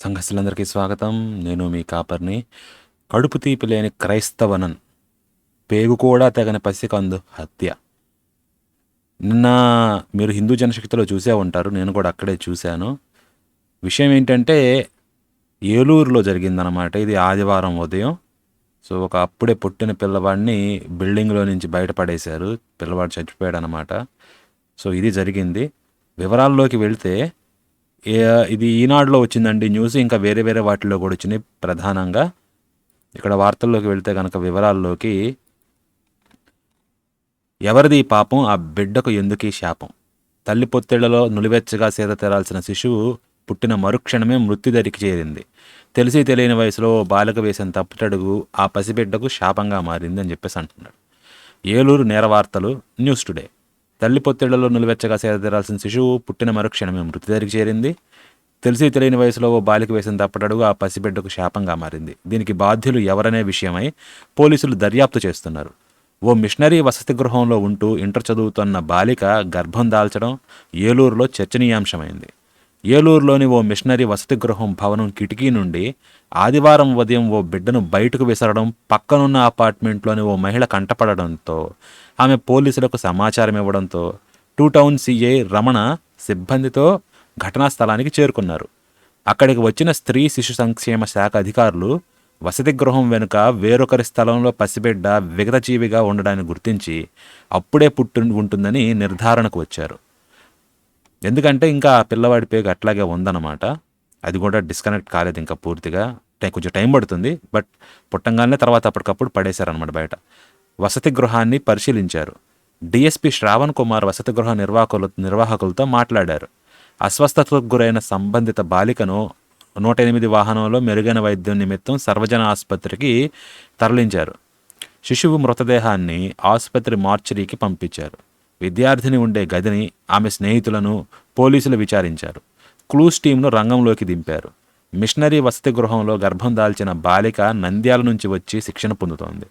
సంఘస్థులందరికీ స్వాగతం. నేను మీ కాపర్ని. కడుపు తీపి లేని క్రైస్తవనన్, పేగు కూడా తెగని పసికందు హత్య. నిన్న మీరు హిందూ జనశక్తిలో చూసే ఉంటారు, నేను కూడా అక్కడే చూశాను. విషయం ఏంటంటే ఏలూరులో జరిగిందనమాట. ఇది ఆదివారం ఉదయం. సో ఒక అప్పుడే పుట్టిన పిల్లవాడిని బిల్డింగ్లో నుంచి బయటపడేశారు. పిల్లవాడు చచ్చిపోయాడు అనమాట. సో ఇది జరిగింది. వివరాల్లోకి వెళ్తే ఇది ఈనాడులో వచ్చిందండి న్యూస్. ఇంకా వేరే వేరే వాటిల్లో కూడా వచ్చినాయి. ప్రధానంగా ఇక్కడ వార్తల్లోకి వెళ్తే కనుక వివరాల్లోకి, ఎవరిది ఈ పాపం, ఆ బిడ్డకు ఎందుకీ శాపం? తల్లి పొత్తిళ్లలో నులివెచ్చగా సేద తీరాల్సిన శిశువు పుట్టిన మరుక్షణమే మృత్యుదరికి చేరింది. తెలిసి తెలియని వయసులో ఓ బాలిక వేసిన తప్పుటడుగు ఆ పసిబిడ్డకు శాపంగా మారింది అని చెప్పేసి అంటున్నాడు. ఏలూరు నేరవార్తలు న్యూస్ టుడే. తల్లి పొత్తిళ్లలో నులివెచ్చగా సేద తీరాల్సిన శిశువు పుట్టిన మరుక్షణమే మృత్యుదరికి చేరింది. తెలిసి తెలియని వయసులో ఓ బాలిక వేసిన తప్పటడుగు ఆ పసిబిడ్డకు శాపంగా మారింది. దీనికి బాధ్యులు ఎవరనే విషయమై పోలీసులు దర్యాప్తు చేస్తున్నారు. ఓ మిషనరీ వసతి గృహంలో ఉంటూ ఇంటర్ చదువుతున్న బాలిక గర్భం దాల్చడం ఏలూరులో చర్చనీయాంశమైంది. ఏలూరులోని ఓ మిషనరీ వసతి గృహం భవనం కిటికీ నుండి ఆదివారం ఉదయం ఓ బిడ్డను బయటకు విసరడం పక్కనున్న అపార్ట్మెంట్లోని ఓ మహిళ కంటపడడంతో ఆమె పోలీసులకు సమాచారం ఇవ్వడంతో టూ టౌన్ సిఐ రమణ సిబ్బందితో ఘటనా స్థలానికి చేరుకున్నారు. అక్కడికి వచ్చిన స్త్రీ శిశు సంక్షేమ శాఖ అధికారులు వసతి గృహం వెనుక వేరొకరి స్థలంలో పసిబిడ్డ విగతజీవిగా ఉండడాన్ని గుర్తించి అప్పుడే ఉంటుందని నిర్ధారణకు వచ్చారు. ఎందుకంటే ఇంకా ఆ పిల్లవాడి పేగు అట్లాగే ఉందన్నమాట. అది కూడా డిస్కనెక్ట్ కాలేదు ఇంకా పూర్తిగా. కొంచెం టైం పడుతుంది, బట్ పుట్టంగానే తర్వాత అప్పటికప్పుడు పడేశారనమాట బయట. వసతి గృహాన్ని పరిశీలించారు. డిఎస్పి శ్రావణ్ కుమార్ వసతి గృహ నిర్వాహకులతో మాట్లాడారు. అస్వస్థతకు గురైన సంబంధిత బాలికను 108 వాహనంలో మెరుగైన వైద్యం నిమిత్తం సర్వజన ఆసుపత్రికి తరలించారు. శిశువు మృతదేహాన్ని ఆసుపత్రి మార్చరీకి పంపించారు. విద్యార్థిని ఉండే గదిని, ఆమె స్నేహితులను పోలీసులు విచారించారు. క్లూస్ టీంను రంగంలోకి దింపారు. మిషనరీ వసతి గృహంలో గర్భం దాల్చిన బాలిక నంద్యాల నుంచి వచ్చి శిక్షణ పొందుతోంది.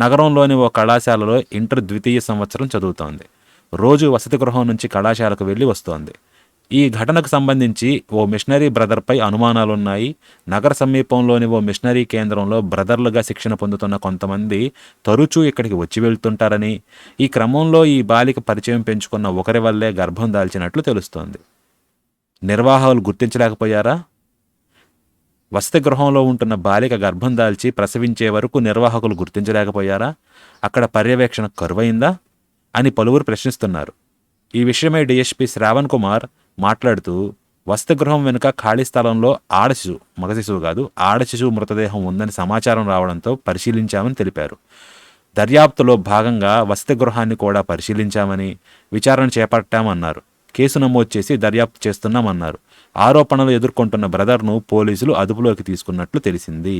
నగరంలోని ఓ కళాశాలలో ఇంటర్ ద్వితీయ సంవత్సరం చదువుతోంది. రోజు వసతి గృహం నుంచి కళాశాలకు వెళ్ళి వస్తోంది. ఈ ఘటనకు సంబంధించి ఓ మిషనరీ బ్రదర్పై అనుమానాలున్నాయి. నగర సమీపంలోని ఓ మిషనరీ కేంద్రంలో బ్రదర్లుగా శిక్షణ పొందుతున్న కొంతమంది తరచూ ఇక్కడికి వచ్చి వెళ్తుంటారని, ఈ క్రమంలో ఈ బాలిక పరిచయం పెంచుకున్న ఒకరి వల్లే గర్భం దాల్చినట్లు తెలుస్తోంది. నిర్వాహకులు గుర్తించలేకపోయారా? వసతి గృహంలో ఉంటున్న బాలిక గర్భం దాల్చి ప్రసవించే వరకు నిర్వాహకులు గుర్తించలేకపోయారా? అక్కడ పర్యవేక్షణ కరువైందా అని పలువురు ప్రశ్నిస్తున్నారు. ఈ విషయమై డిఎస్పి శ్రావణ్ కుమార్ మాట్లాడుతూ, వసతి గృహం వెనుక ఖాళీ స్థలంలో మగ శిశువు కాదు, ఆడ శిశువు మృతదేహం ఉందని సమాచారం రావడంతో పరిశీలించామని తెలిపారు. దర్యాప్తులో భాగంగా వసతి గృహాన్ని కూడా పరిశీలించామని, విచారణ చేపట్టామన్నారు. కేసు నమోదు చేసి దర్యాప్తు చేస్తున్నామన్నారు. ఆరోపణలు ఎదుర్కొంటున్న బ్రదర్ను పోలీసులు అదుపులోకి తీసుకున్నట్లు తెలిసింది.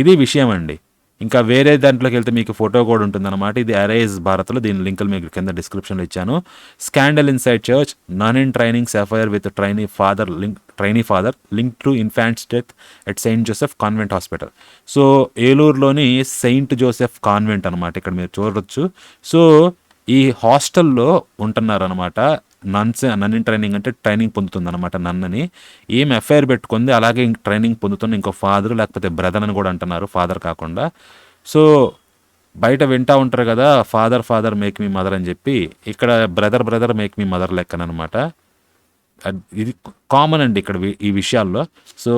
ఇది విషయం అండి. ఇంకా వేరే దాంట్లోకి వెళ్తే మీకు ఫోటో కూడా ఉంటుందన్నమాట. ఇది అరైజ్ భారత్లో, దీని లింకులు మీకు కింద డిస్క్రిప్షన్లో ఇచ్చాను. Scandal inside church, nun in training affair with trainee father link to infants death at saint Joseph convent hospital. So ఏలూరులోని సెయింట్ జోసెఫ్ కాన్వెంట్ అనమాట, ఇక్కడ మీరు చూడవచ్చు. సో ఈ హాస్టల్లో ఉంటున్నారనమాట. నన్ ఇన్ ట్రైనింగ్ అంటే ట్రైనింగ్ పొందుతుంది అనమాట. నన్నని ఏం ఎఫ్ఐఆర్ పెట్టుకుంది, అలాగే ట్రైనింగ్ పొందుతున్న ఇంకో ఫాదర్ లేకపోతే బ్రదర్ అని కూడా అంటున్నారు, ఫాదర్ కాకుండా. సో బయట వింటూ ఉంటారు కదా, ఫాదర్ మేక్ మీ మదర్ అని చెప్పి, ఇక్కడ బ్రదర్ మేక్ మీ మదర్ లెక్కనమాట. ఇది కామన్ అండి ఇక్కడ ఈ విషయాల్లో. So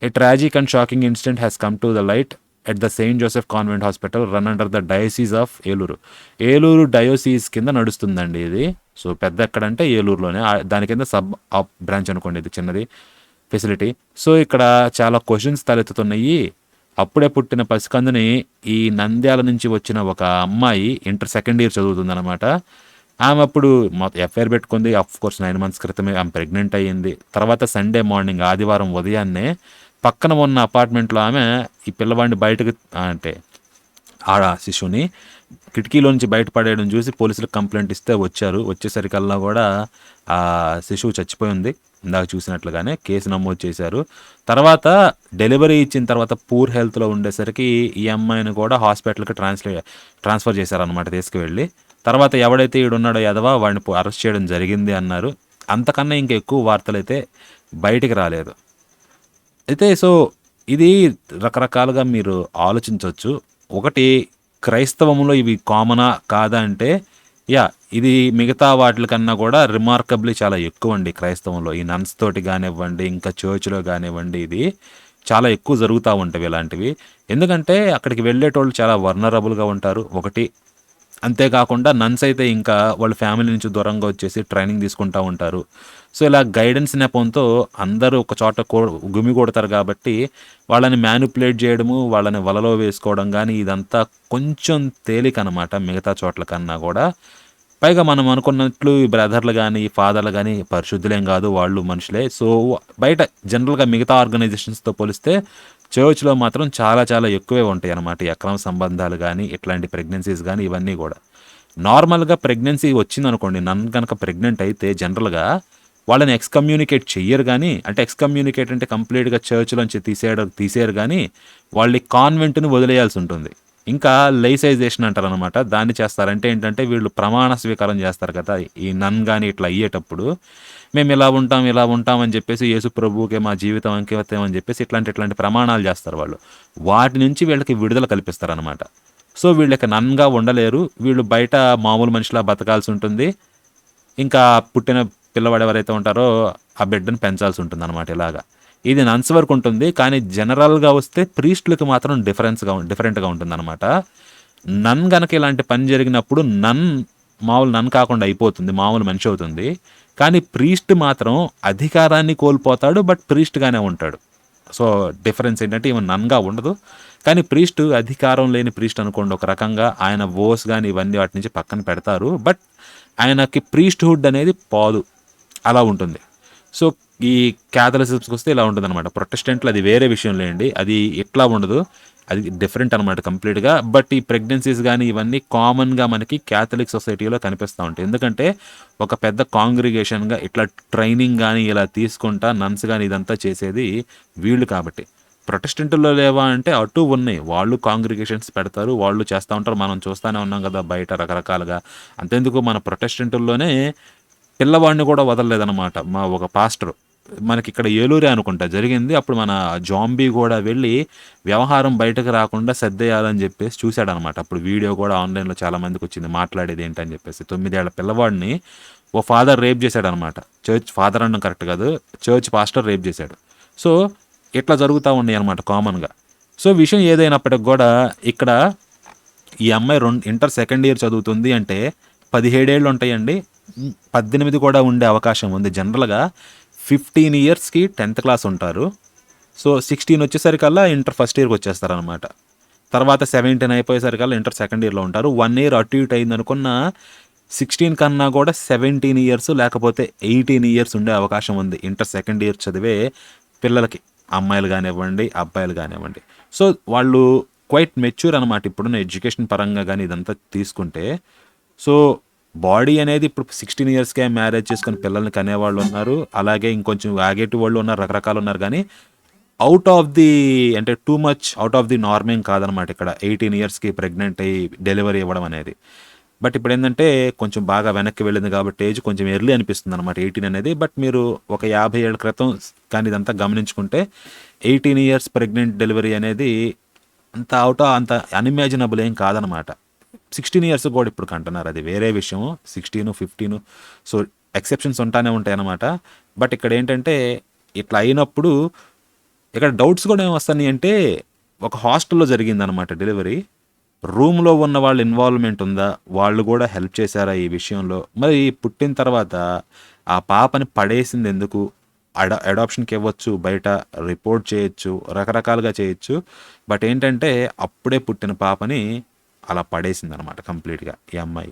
a tragic and shocking incident has come to the light at the saint Joseph convent hospital run under the diocese of Eluru diocese కింద నడుస్తుందండి ఇది. సో పెద్ద ఎక్కడంటే ఏలూరులోనే, దాని కింద సబ్ ఆఫ్ బ్రాంచ్ అనుకోండి, ఇది చిన్నది ఫెసిలిటీ. సో ఇక్కడ చాలా క్వశ్చన్స్ తలెత్తుతున్నాయి. అప్పుడే పుట్టిన పసికందుని ఈ నంద్యాల నుంచి వచ్చిన ఒక అమ్మాయి ఇంటర్ సెకండ్ ఇయర్ చదువుతుందన్నమాట. ఆమె అప్పుడు ఎఫ్ఐఆర్ పెట్టుకుంది. అఫ్ కోర్స్ 9 months క్రితమే ఆమె ప్రెగ్నెంట్ అయ్యింది. తర్వాత సండే మార్నింగ్, ఆదివారం ఉదయాన్నే పక్కన ఉన్న అపార్ట్మెంట్లో ఆమె ఈ పిల్లవాడిని బయటకు, అంటే ఆడ శిశువుని కిటికీలో నుంచి బయటపడేయడం చూసి పోలీసులకు కంప్లైంట్ ఇస్తే వచ్చేసరికల్లా కూడా ఆ శిశువు చచ్చిపోయి ఉంది. ఇందాక చూసినట్లుగానే కేసు నమోదు చేశారు. తర్వాత డెలివరీ ఇచ్చిన తర్వాత పూర్ హెల్త్లో ఉండేసరికి ఈ అమ్మాయిని కూడా హాస్పిటల్కి ట్రాన్స్ఫర్ చేశారనమాట తీసుకువెళ్ళి. తర్వాత ఎవడైతే ఈడున్నాడో యదవా వాడిని అరెస్ట్ చేయడం జరిగింది అన్నారు. అంతకన్నా ఇంకా ఎక్కువ వార్తలు అయితే బయటికి రాలేదు. అయితే సో ఇది రకరకాలుగా మీరు ఆలోచించవచ్చు. ఒకటి, క్రైస్తవంలో ఇవి కామనా కాదా అంటే, ఇది మిగతా వాటిల కన్నా కూడా రిమార్కబ్లీ చాలా ఎక్కువండి క్రైస్తవంలో. ఈ నన్స్ తోటి గానివ్వండి, ఇంకా చర్చ్‌లో గానివ్వండి, ఇది చాలా ఎక్కువ జరుగుతా ఉంటవి ఇలాంటివి. ఎందుకంటే అక్కడికి వెళ్ళేటోళ్ళు చాలా వర్నరబుల్‌గా ఉంటారు ఒకటి. అంతేకాకుండా నన్స్ అయితే ఇంకా వాళ్ళ ఫ్యామిలీ నుంచి దూరంగా వచ్చేసి ట్రైనింగ్ తీసుకుంటా ఉంటారు. సో, ఇలా గైడెన్స్ నెపంతో అందరూ ఒక చోట గుమిగూడతారు కాబట్టి, వాళ్ళని మ్యానిపులేట్ చేయడము, వాళ్ళని వలలో వేసుకోవడం గానీ, ఇదంతా కొంచెం తేలికనమాట మిగతా చోట్ల కన్నా గూడా. పైగా మనం అనుకున్నట్లు ఈ బ్రదర్‌లు గానీ, ఫాదర్‌లు గానీ పరిశుద్ధులేం గాదు. వాళ్ళు మనుషులే. సో, బయట జనరల్‌గా మిగతా ఆర్గనైజేషన్స్‌తో పోలిస్తే చర్చ్‌లో మాత్రం చాలా చాలా ఎక్కువే ఉంటాయనమాట. ఈ అక్రమ సంబంధాలు గానీ, ఇట్లాంటి ప్రెగ్నెన్సీస్ గానీ ఇవన్నీ గూడా. నార్మల్‌గా ప్రెగ్నెన్సీ వచ్చిందనుకోండి, నన్ గనక ప్రెగ్నెంట్ అయితే జనరల్‌గా వాళ్ళని ఎక్స్‌కమ్యూనికేట్ చెయ్యరు గానీ, అంటే ఎక్స్‌కమ్యూనికేట్ అంటే కంప్లీట్‌గా చర్చ్‌లోంచి తీసేయరు గానీ, వాళ్ళ కాన్వెంట్‌ని వదిలేయాల్సుంటుంది. ఇంకా లైసైజేషన్ అంటారనమాట. దాన్ని చేస్తారు. అంటే ఏంటంటే, వీళ్ళు ప్రమాణ స్వీకారం చేస్తారు కదా! ఈ నన్ గాని ఇట్లా అయ్యేటప్పుడు, మేము ఇలా ఉంటాం అని చెప్పేసి, యేసు ప్రభువుకే మా జీవితం అంకితం అని చెప్పేసి ఇట్లాంటి ప్రమాణాలు చేస్తారు వాళ్ళు. వాటి నుంచి వీళ్ళకి విడుదల కల్పిస్తారనమాట. సో, వీళ్ళకి నన్‌గా ఉండలేరు. వీళ్ళు బయట మామూలు మనిషిలా బతకాల్సుంటుంది. ఇంకా పుట్టిన పిల్లవాడు ఎవరైతే ఉంటారో ఆ బిడ్డను పెంచాల్సి ఉంటుందన్నమాట ఇలాగా. ఇది నన్స్ వరకు ఉంటుంది. కానీ జనరల్‌గా వస్తే ప్రీస్ట్‌లకి మాత్రం డిఫరెంట్‌గా ఉంటుందన్నమాట. నన్ గనక ఇలాంటి పని జరిగినప్పుడు మామూలు నన్ కాకుండా అయిపోతుంది. మామూలు మనిషి అవుతుంది. కానీ ప్రీస్ట్ మాత్రం అధికారాన్ని కోల్పోతాడు. బట్ ప్రీస్ట్‌గానే ఉంటాడు. సో, డిఫరెన్స్ ఏంటంటే ఈమె నన్‌గా ఉండదు. కానీ ప్రీస్ట్ అధికారం లేని ప్రీస్ట్ అనుకోండి ఒక రకంగా. ఆయన వోస్ గాని ఇవన్నీ వాటి నుంచి పక్కన పెడతారు. బట్ ఆయనకి ప్రీస్ట్‌హుడ్ అనేది పోదు. అలా ఉంటుంది. సో, ఈ క్యాథలిసిజంకొస్తే ఇలా ఉంటుందనమాట. ప్రొటెస్టెంట్‌లో అది వేరే విషయం లేండి. అది ఇట్లా ఉండదు. అది డిఫరెంట్ అనమాట కంప్లీట్‌గా. బట్ ఈ ప్రెగ్నెన్సీస్ గానీ ఇవన్నీ కామన్‌గా మనకి క్యాథలిక్ సొసైటీలో కనిపిస్తా ఉంటాయి. ఎందుకంటే ఒక పెద్ద కాంగ్రిగేషన్‌గా ఇట్లా ట్రైనింగ్ గానీ ఇలా తీసుకుంటా నన్స్ గానీ ఇదంతా చేసేది వీళ్ళు కాబట్టి. ప్రొటెస్టెంటుల్లో లేవా అంటే అటు ఉన్నాయి. వాళ్ళు కాంగ్రిగేషన్స్ పెడతారు. వాళ్ళు చేస్తా ఉంటారు. మనం చూస్తానే ఉన్నాం గదా! బయట రకరకాలుగా. అంతెందుకు మన ప్రొటెస్టెంటుల్లోనే పిల్లవాడిని కూడా వదలలేదనమాట. మా ఒక పాస్టరు. మనకిక్కడ ఏలూరే అనుకుంటా జరిగింది. అప్పుడు మన జాంబీ గూడా వెళ్ళి వ్యవహారం బయటకు రాకుండా సర్దేయాలని జెప్పేసి చూసాడనమాట. అప్పుడు వీడియో గూడా ఆన్‌లైన్‌లో చాలా మందికొచ్చింది. మాట్లాడేదేంటని జెప్పేసి. 9 ఏళ్ల పిల్లవాడిని ఓ ఫాదర్ రేప్ జేశాడనమాట. ఫాదర్ అనడం కరెక్ట్ గాదు. చర్చ్ పాస్టర్ రేప్ జేశాడు. సో, ఇట్లా జరుగుతా ఉన్నాయనమాట కామన్‌గా. సో, విషయం ఏదైనప్పటికి గూడా ఇక్కడ ఈ అమ్మాయి ఇంటర్ సెకండ్ ఇయర్ చదువుతుంది అంటే 17 ఏళ్ళు ఉంటాయండి. 18 కూడా ఉండే అవకాశం ఉంది. జనరల్‌గా 15 ఇయర్స్‌కి 10థ్ క్లాస్ ఉంటారు. సో, 16 వచ్చేసరికల్లా ఇంటర్ ఫస్ట్ ఇయర్‌కి వచ్చేస్తారనమాట. తర్వాత 17 అయిపోయేసరికల్లా ఇంటర్ సెకండ్ ఇయర్‌లో ఉంటారు. 1 ఇయర్ అటు ఇటు అయిందనుకున్న 16 కన్నా కూడా 17 ఇయర్స్ లేకపోతే 18 ఇయర్స్ ఉండే అవకాశం ఉంది. ఇంటర్ సెకండ్ ఇయర్ చదివే పిల్లలకి. అమ్మాయిలు గానివ్వండి, అబ్బాయిలు గానివ్వండి. సో, వాళ్ళు క్వైట్ మెచ్యూర్ అనమాట. ఇప్పుడున్న ఎడ్యుకేషన్ పరంగా గానీ ఇదంతా తీసుకుంటే. సో, బాడీ అనేది ఇప్పుడు 16 ఇయర్స్‌కే మ్యారేజ్ చేసుకొని పిల్లల్ని కనేవాళ్ళు ఉన్నారు. అలాగే ఇంకొంచెం ఆగేటి వాళ్ళు ఉన్నారు. రకరకాలున్నారు గానీ, అంటే too much out of the norm ఏం కాదనమాట ఇక్కడ. 18 ఇయర్స్‌కి ప్రెగ్నెంట్ అయ్యి డెలివరీ ఇవ్వడం అనేది. బట్ ఇప్పుడేందంటే కొంచెం బాగా వెనక్కి వెళ్ళింది కాబట్టి ఏజ్ కొంచెం ఎర్లీ అనిపిస్తుందనమాట 18 అనేది. బట్ మీరు ఒక 50 ఏళ్ల క్రితం కానీ ఇదంతా గమనించుకుంటే 18 ఇయర్స్ ప్రెగ్నెంట్ డెలివరీ అనేది అంత అన్‌ఇమాజినబుల్ ఏం కాదనమాట. 16 ఇయర్స్ కూడా ఇప్పుడు కంటున్నారు. అది వేరే విషయం. 16, 15 సో, ఎక్సెప్షన్స్ ఉంటానే ఉంటాయనమాట. బట్ ఇక్కడేంటంటే ఇట్లా అయినప్పుడు ఇక్కడ డౌట్స్ కూడా ఏమొస్తున్నాయి అంటే ఒక హాస్టల్‌లో జరిగిందనమాట డెలివరీ. రూమ్‌లో ఉన్న వాళ్ళ ఇన్వాల్వ్‌మెంట్ ఉందా? వాళ్ళు గూడా హెల్ప్ చేశారా ఈ విషయంలో? మరి పుట్టిన తర్వాత ఆ పాపని పడేసిందెందుకు? అడాప్షన్‌కి ఇవ్వచ్చు, బయట రిపోర్ట్ చేయొచ్చు, రకరకాలుగా చేయొచ్చు. బట్ ఏంటంటే అప్పుడే పుట్టిన పాపని అలా పడేసిందనమాట కంప్లీట్‌గా ఈ అమ్మాయి.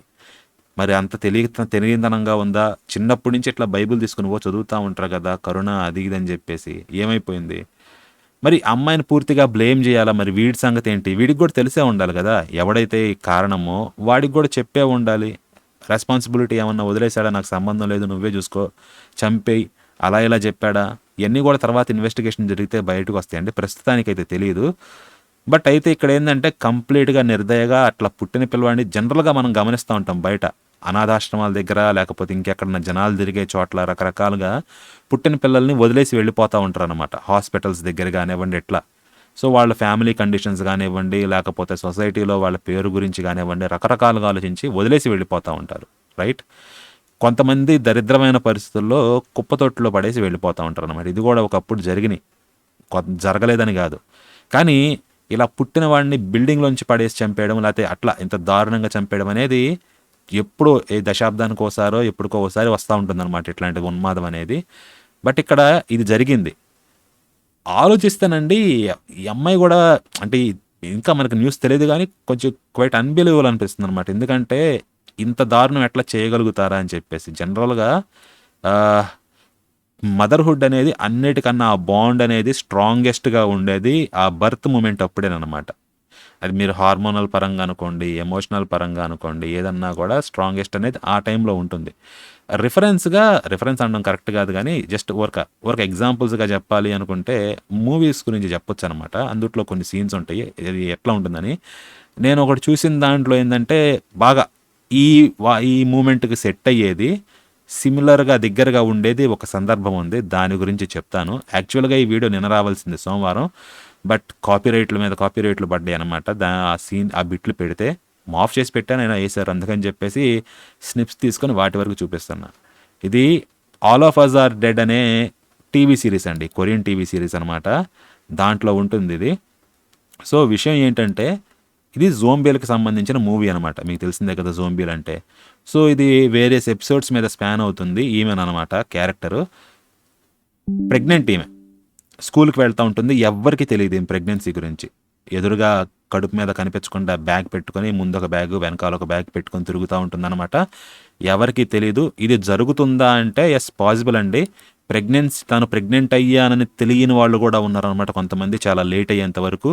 మరి అంత తెలియనితనంగా ఉందా? చిన్నప్పటి నుంచి ఇట్లా బైబిల్ తీసుకొని చదువుతా ఉంటారు గదా! కరుణ అది ఇది అని జెప్పేసి. ఏమైపోయింది? మరి అమ్మాయిని పూర్తిగా బ్లేమ్ జేయాలా? మరి వీడి సంగతేంటి? వీడికి గూడా తెలిసే ఉండాలి గదా! ఎవడైతే ఈ కారణమో వాడికి గూడా చెప్పే ఉండాలి. రెస్పాన్సిబిలిటీ ఏమన్నా వదిలేసాడా? నాకు సంబంధం లేదు నువ్వే జూసుకో, చంపేయి అలా ఇలా జెప్పాడా? ఇయన్నీ గూడా తర్వాత ఇన్వెస్టిగేషన్ జరిగితే బయటకొస్తాయండి. ప్రస్తుతానికైతే తెలీదు. బట్ అయితే ఇక్కడేందంటే కంప్లీట్‌గా నిర్దయగా అట్లా పుట్టిన పిల్లవాడిని జనరల్‌గా మనం గమనిస్తా ఉంటాం బయట. అనాథాశ్రమాల దగ్గర లేకపోతే ఇంకెక్కడన్నా జనాలు తిరిగే చోట్ల రకరకాలుగా పుట్టిన పిల్లల్ని వదిలేసి వెళ్ళిపోతూ ఉంటారు అనమాట. హాస్పిటల్స్ దగ్గర కానివ్వండి ఇట్లా. సో వాళ్ళ ఫ్యామిలీ కండిషన్స్ కానివ్వండి, లేకపోతే సొసైటీలో వాళ్ళ పేరు గురించి కానివ్వండి, రకరకాలుగా ఆలోచించి వదిలేసి వెళ్ళిపోతూ ఉంటారు. రైట్. కొంతమంది దరిద్రమైన పరిస్థితుల్లో కుప్పతొట్టులో పడేసి వెళ్ళిపోతూ ఉంటారు అనమాట. ఇది కూడా ఒకప్పుడు జరిగినాయి, జరగలేదని కాదు. కానీ ఇలా పుట్టిన వాడిని బిల్డింగ్లోంచి పడేసి చంపేయడం, లేకపోతే అట్లా ఇంత దారుణంగా చంపేయడం అనేది ఎప్పుడో ఏ దశాబ్దానికి ఒకసారో ఎప్పుడుకో ఒకసారి వస్తూ ఉంటుంది అనమాట ఇట్లాంటి ఉన్మాదం అనేది. బట్ ఇక్కడ ఇది జరిగింది. ఆలోచిస్తానండి, ఈ అమ్మాయి కూడా అంటే ఇంకా మనకు న్యూస్ తెలియదు కానీ కొంచెం క్వైట్ అన్బిలీవబుల్ అనిపిస్తుంది అనమాట. ఎందుకంటే ఇంత దారుణం ఎట్లా చేయగలుగుతారా అని చెప్పేసి. జనరల్గా మదర్హుడ్ అనేది అన్నిటికన్నా ఆ బాండ్ అనేది స్ట్రాంగెస్ట్గా ఉండేది ఆ బర్త్ మూమెంట్ అప్పుడేనమాట. అది మీరు హార్మోనల్ పరంగా అనుకోండి, ఎమోషనల్ పరంగా అనుకోండి, ఏదన్నా కూడా స్ట్రాంగెస్ట్ అనేది ఆ టైంలో ఉంటుంది. రిఫరెన్స్ అనడం కరెక్ట్ కాదు కానీ జస్ట్ వర్క్ ఎగ్జాంపుల్స్గా చెప్పాలి అనుకుంటే మూవీస్ గురించి చెప్పొచ్చు అనమాట. అందుట్లో కొన్ని సీన్స్ ఉంటాయి, ఇది ఎట్లా ఉంటుందని. నేను ఒకటి చూసిన దాంట్లో ఏంటంటే బాగా ఈ మూమెంట్కి సెట్ అయ్యేది, సిమిలర్గా దగ్గరగా ఉండేది ఒక సందర్భం ఉంది. దాని గురించి చెప్తాను. యాక్చువల్గా ఈ వీడియో నిన్న రావాల్సింది సోమవారం, బట్ కాపీరైట్లు పడ్డాయి అనమాట. ఆ సీన్ ఆ బిట్లు పెడితే మాఫ్ చేసి పెట్టాను, అయినా వేసారు. అందుకని చెప్పేసి స్నిప్స్ తీసుకొని వాటి వరకు చూపిస్తున్నా. ఇది all of us are dead అనే టీవీ సిరీస్ అండి, కొరియన్ టీవీ సిరీస్ అనమాట. దాంట్లో ఉంటుంది ఇది. సో విషయం ఏంటంటే ఇది జోంబీలకు సంబంధించిన మూవీ అనమాట. మీకు తెలిసిందే కదా జోంబీలు అంటే. సో ఇది వేరియస్ ఎపిసోడ్స్ మీద స్పాన్ అవుతుంది. ఈమెనమాట క్యారెక్టరు, ప్రెగ్నెంట్ ఈమె. స్కూల్కి వెళ్తూ ఉంటుంది, ఎవ్వరికి తెలియదు ఏం ప్రెగ్నెన్సీ గురించి. ఎదురుగా కడుపు మీద కనిపించకుండా బ్యాగ్ పెట్టుకొని, ముందు ఒక బ్యాగ్ వెనకాల ఒక బ్యాగ్ పెట్టుకొని తిరుగుతూ ఉంటుందన్నమాట. ఎవరికి తెలీదు. ఇది జరుగుతుందా అంటే ఎస్, పాసిబుల్ అండి. తాను ప్రెగ్నెంట్ అయ్యానని తెలియని వాళ్ళు కూడా ఉన్నారనమాట కొంతమంది, చాలా లేట్ అయ్యేంత వరకు.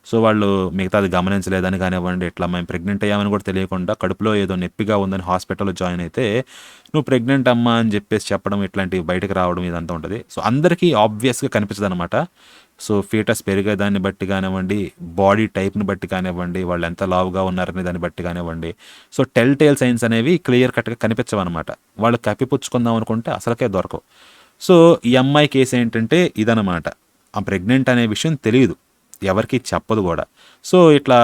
సో వాళ్ళు మిగతాది గమనించలేదని కానివ్వండి, ఇట్లా మేము ప్రెగ్నెంట్ అయ్యామని కూడా తెలియకుండా కడుపులో ఏదో నొప్పిగా ఉందని హాస్పిటల్లో జాయిన్ అయితే నువ్వు ప్రెగ్నెంట్ అమ్మా అని చెప్పేసి చెప్పడం, ఇట్లాంటివి బయటకు రావడం ఇదంతా ఉంటుంది. సో అందరికీ ఆబ్వియస్గా కనిపించదు అనమాట. సో ఫీటస్ పెరిగేదాన్ని బట్టి కానివ్వండి, బాడీ టైప్ని బట్టి కానివ్వండి, వాళ్ళు ఎంత లావుగా ఉన్నారనే దాన్ని బట్టి కానివ్వండి, సో టెల్ సైన్స్ అనేవి క్లియర్ కట్గా కనిపించవన్నమాట. వాళ్ళు కప్పిపుచ్చుకుందాం అనుకుంటే అసలుకే దొరకవు. సో ఈ అమ్మాయి కేసు ఏంటంటే ఇదనమాట. ఆ ప్రెగ్నెంట్ అనే విషయం తెలియదు, ఎవరికి చెప్పదు కూడా. సో ఇట్లా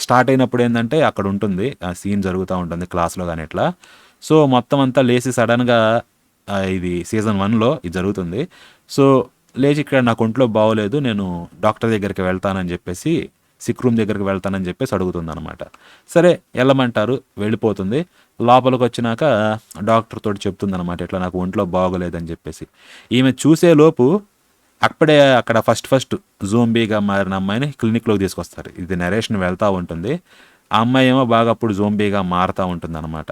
స్టార్ట్ అయినప్పుడు ఏంటంటే అక్కడ ఉంటుంది, ఆ సీన్ జరుగుతూ ఉంటుంది క్లాస్లో కానీ ఇట్లా. సో మొత్తం అంతా లేచి సడన్గా ఇది సీజన్ 1లో ఇది జరుగుతుంది. సో లేచి ఇక్కడ నాకు ఒంట్లో బాగోలేదు, నేను డాక్టర్ దగ్గరికి వెళ్తానని చెప్పేసి, సిక్ రూమ్ దగ్గరికి వెళ్తానని చెప్పేసి అడుగుతుంది అనమాట. సరే వెళ్ళమంటారు, వెళ్ళిపోతుంది. లోపలికి వచ్చినాక డాక్టర్ తోటి చెప్తుంది అనమాట, ఇట్లా నాకు ఒంట్లో బాగోలేదని చెప్పేసి. ఈమె చూసేలోపు అక్కడ ఫస్ట్ జోంబీగా మారిన అమ్మాయిని క్లినిక్లోకి తీసుకొస్తారు. ఇది నరేషన్ వెళ్తూ ఉంటుంది. ఆ అమ్మాయి ఏమో బాగా అప్పుడు జోంబీగా మారుతూ ఉంటుంది అనమాట.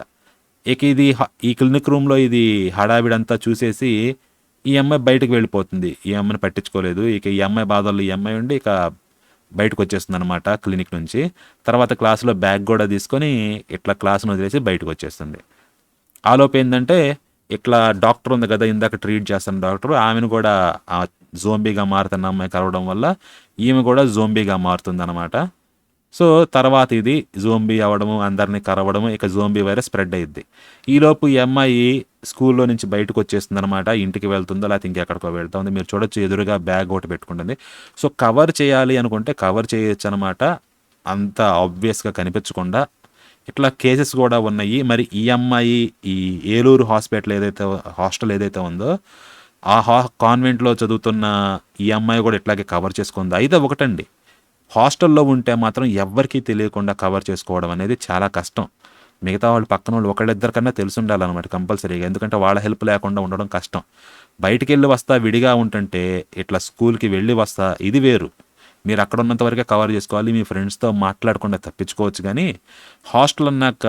ఇక ఈ క్లినిక్ రూమ్లో ఇది హడావిడంతా చూసేసి ఈ అమ్మాయి బయటకు వెళ్ళిపోతుంది. ఈ అమ్మాయిని పట్టించుకోలేదు. ఇక ఈ అమ్మాయి బాధల్లో ఈ అమ్మాయి ఉండి ఇక బయటకు వచ్చేస్తుంది అనమాట క్లినిక్ నుంచి. తర్వాత క్లాసులో బ్యాగ్ కూడా తీసుకొని ఇట్లా క్లాసును వదిలేసి బయటకు వచ్చేస్తుంది. ఆలోపు ఏంటంటే ఇట్లా డాక్టర్ ఉంది కదా, ఇందాక ట్రీట్ చేస్తున్న డాక్టర్, ఆమెను కూడా ఆ జోంబీగా మారుతున్న అమ్మాయి కలవడం వల్ల ఈమె కూడా జోంబీగా మారుతుంది అనమాట. సో తర్వాత ఇది జోంబీ అవ్వడము, అందరినీ కరవడము, ఇక జోంబీ వైరస్ స్ప్రెడ్ అయ్యిద్ది. ఈలోపు ఈ అమ్మాయి స్కూల్లో నుంచి బయటకు వచ్చేస్తుంది అనమాట. ఇంటికి వెళ్తుందో లేకపోతే ఇంకెక్కడికో వెళ్తా ఉంది. మీరు చూడొచ్చు, ఎదురుగా బ్యాగ్ ఒకటి పెట్టుకుంటుంది. సో కవర్ చేయాలి అనుకుంటే కవర్ చేయొచ్చు అనమాట, అంత ఆబ్వియస్గా కనిపించకుండా. ఇట్లా కేసెస్ కూడా ఉన్నాయి. మరి ఈ అమ్మాయి ఈ ఏలూరు హాస్టల్ ఏదైతే ఉందో ఆ కాన్వెంట్లో చదువుతున్న ఈ అమ్మాయి కూడా ఇట్లాగే కవర్ చేసుకుంది. అయితే ఒకటండి, హాస్టల్లో ఉంటే మాత్రం ఎవ్వరికీ తెలియకుండా కవర్ చేసుకోవడం అనేది చాలా కష్టం. మిగతా వాళ్ళు పక్కన వాళ్ళు ఒకళ్ళిద్దరికన్నా తెలిసి ఉండాలన్నమాట కంపల్సరీగా, ఎందుకంటే వాళ్ళ హెల్ప్ లేకుండా ఉండడం కష్టం. బయటికి వెళ్ళి వస్తా విడిగా ఉంటుంటే, ఇట్లా స్కూల్కి వెళ్ళి వస్తా ఇది వేరు. మీరు అక్కడ ఉన్నంత వరకే కవర్ చేసుకోవాలి, మీ ఫ్రెండ్స్తో మాట్లాడకుండా తప్పించుకోవచ్చు. కానీ హాస్టల్ అన్నాక